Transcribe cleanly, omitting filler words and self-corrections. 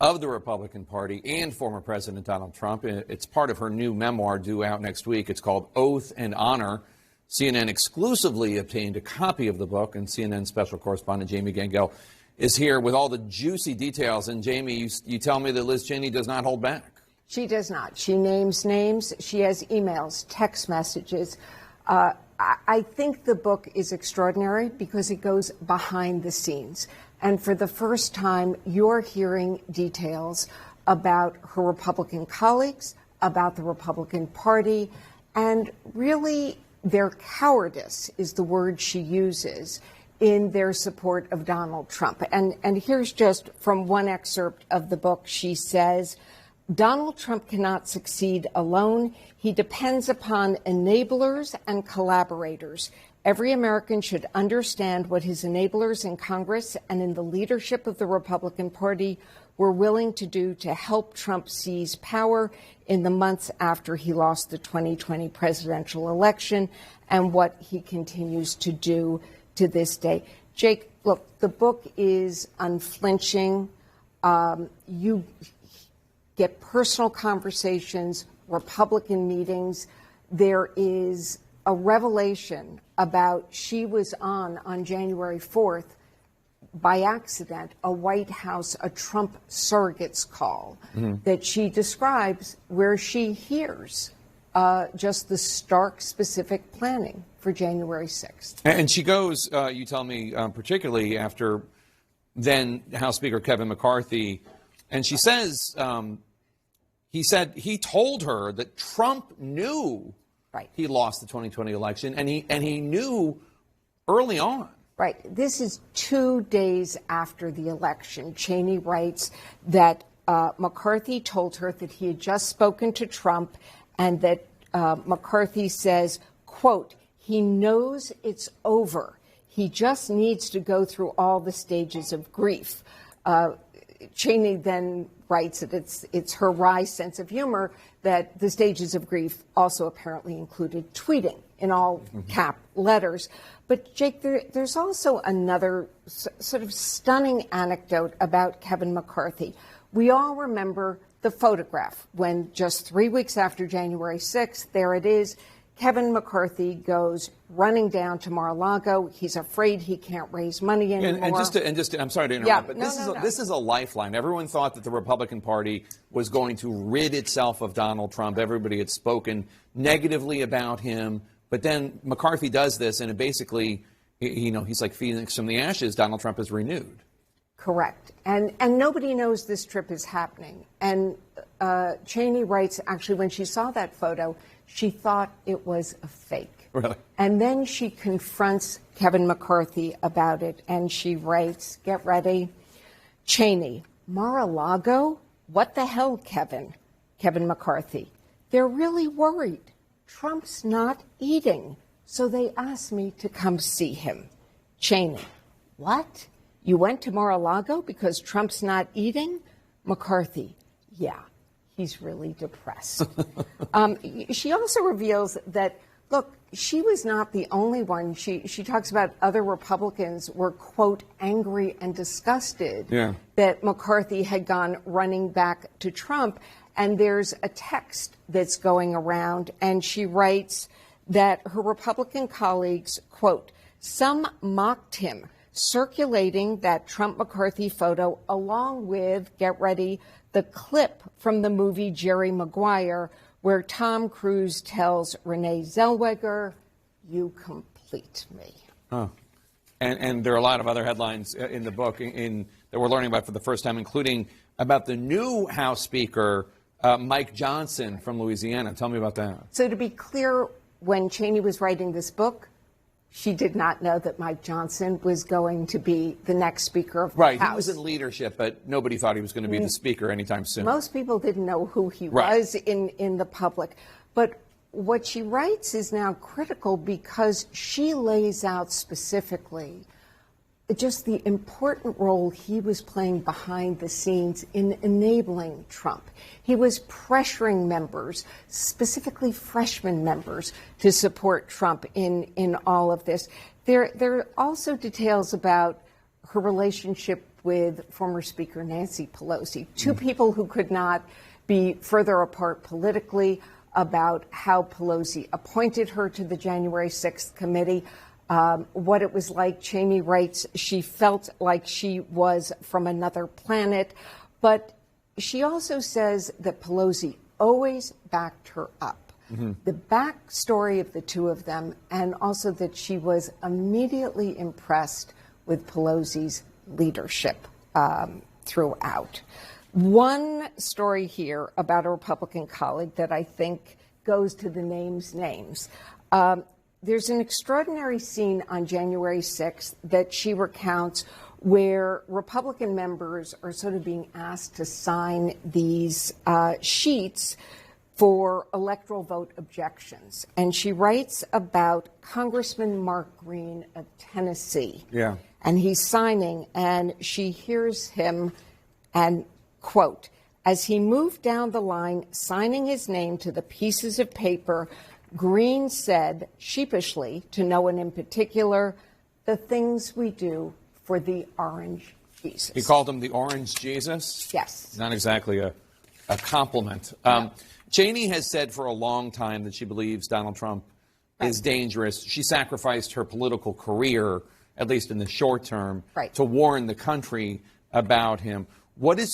of the Republican Party and former President Donald Trump. It's part of her new memoir due out next week. It's called Oath and Honor. CNN exclusively obtained a copy of the book, and CNN special correspondent Jamie Gangel is here with all the juicy details. And Jamie, you tell me that Liz Cheney does not hold back. She does not. She names names. She has emails, text messages. I think the book is extraordinary because it goes behind the scenes. And for the first time, you're hearing details about her Republican colleagues, about the Republican Party, and really their cowardice is the word she uses in their support of Donald Trump. And here's just from one excerpt of the book. She says, Donald Trump cannot succeed alone. He depends upon enablers and collaborators. Every American should understand what his enablers in Congress and in the leadership of the Republican Party were willing to do to help Trump seize power in the months after he lost the 2020 presidential election, and what he continues to do to this day. Jake, look, the book is unflinching. You get personal conversations, Republican meetings. There is a revelation about she was on January 4th, by accident, a White House, a Trump surrogates call that she describes where she hears just the stark, specific planning for January 6th. And she goes, you tell me, particularly after then House Speaker Kevin McCarthy, and she says, he told her that Trump knew he lost the 2020 election, and he knew early on. Right. This is 2 days after the election. Cheney writes that McCarthy told her that he had just spoken to Trump, and that McCarthy says, quote, he knows it's over. He just needs to go through all the stages of grief. Cheney then writes that it's her wry sense of humor that the stages of grief also apparently included tweeting in all cap letters. But, Jake, there's also another sort of stunning anecdote about Kevin McCarthy. We all remember the photograph when just 3 weeks after January 6th, there it is, Kevin McCarthy goes running down to Mar-a-Lago. He's afraid he can't raise money anymore. And just, I'm sorry to interrupt, but this is a lifeline. Everyone thought that the Republican Party was going to rid itself of Donald Trump. Everybody had spoken negatively about him. But then McCarthy does this, and it basically, he's like Phoenix from the ashes. Donald Trump is renewed. Correct. And nobody knows this trip is happening. And Cheney writes, actually, when she saw that photo, she thought it was a fake. Really? And then she confronts Kevin McCarthy about it, and she writes, get ready, Cheney, Mar-a-Lago? What the hell, Kevin? Kevin McCarthy. They're really worried. Trump's not eating, so they asked me to come see him. Cheney, what? You went to Mar-a-Lago because Trump's not eating? McCarthy, yeah, he's really depressed. She also reveals that, look, she was not the only one. She talks about other Republicans were, quote, angry and disgusted that McCarthy had gone running back to Trump. And there's a text that's going around, and she writes that her Republican colleagues, quote, some mocked him, circulating that Trump-McCarthy photo along with, get ready, the clip from the movie Jerry Maguire, where Tom Cruise tells Renee Zellweger, you complete me. Oh. And there are a lot of other headlines in the book that we're learning about for the first time, including about the new House Speaker, Mike Johnson from Louisiana. Tell me about that. So to be clear, when Cheney was writing this book, she did not know that Mike Johnson was going to be the next Speaker of the House. Right, he was in leadership, but nobody thought he was going to be the Speaker anytime soon. Most people didn't know who he was in the public. But what she writes is now critical because she lays out specifically just the important role he was playing behind the scenes in enabling Trump. He was pressuring members, specifically freshman members, to support Trump in all of this. There are also details about her relationship with former Speaker Nancy Pelosi, two people who could not be further apart politically about how Pelosi appointed her to the January 6th committee. What it was like. Cheney writes she felt like she was from another planet, but she also says that Pelosi always backed her up. The backstory of the two of them, and also that she was immediately impressed with Pelosi's leadership throughout. One story here about a Republican colleague that I think goes to the names. There's an extraordinary scene on January 6th that she recounts where Republican members are sort of being asked to sign these sheets for electoral vote objections. And she writes about Congressman Mark Green of Tennessee. Yeah. And he's signing, and she hears him, and quote, as he moved down the line, signing his name to the pieces of paper, Green said sheepishly to no one in particular, the things we do for the Orange Jesus. He called him the Orange Jesus? Yes. Not exactly a compliment. No. Cheney has said for a long time that she believes Donald Trump is dangerous. She sacrificed her political career, at least in the short term, to warn the country about him. What is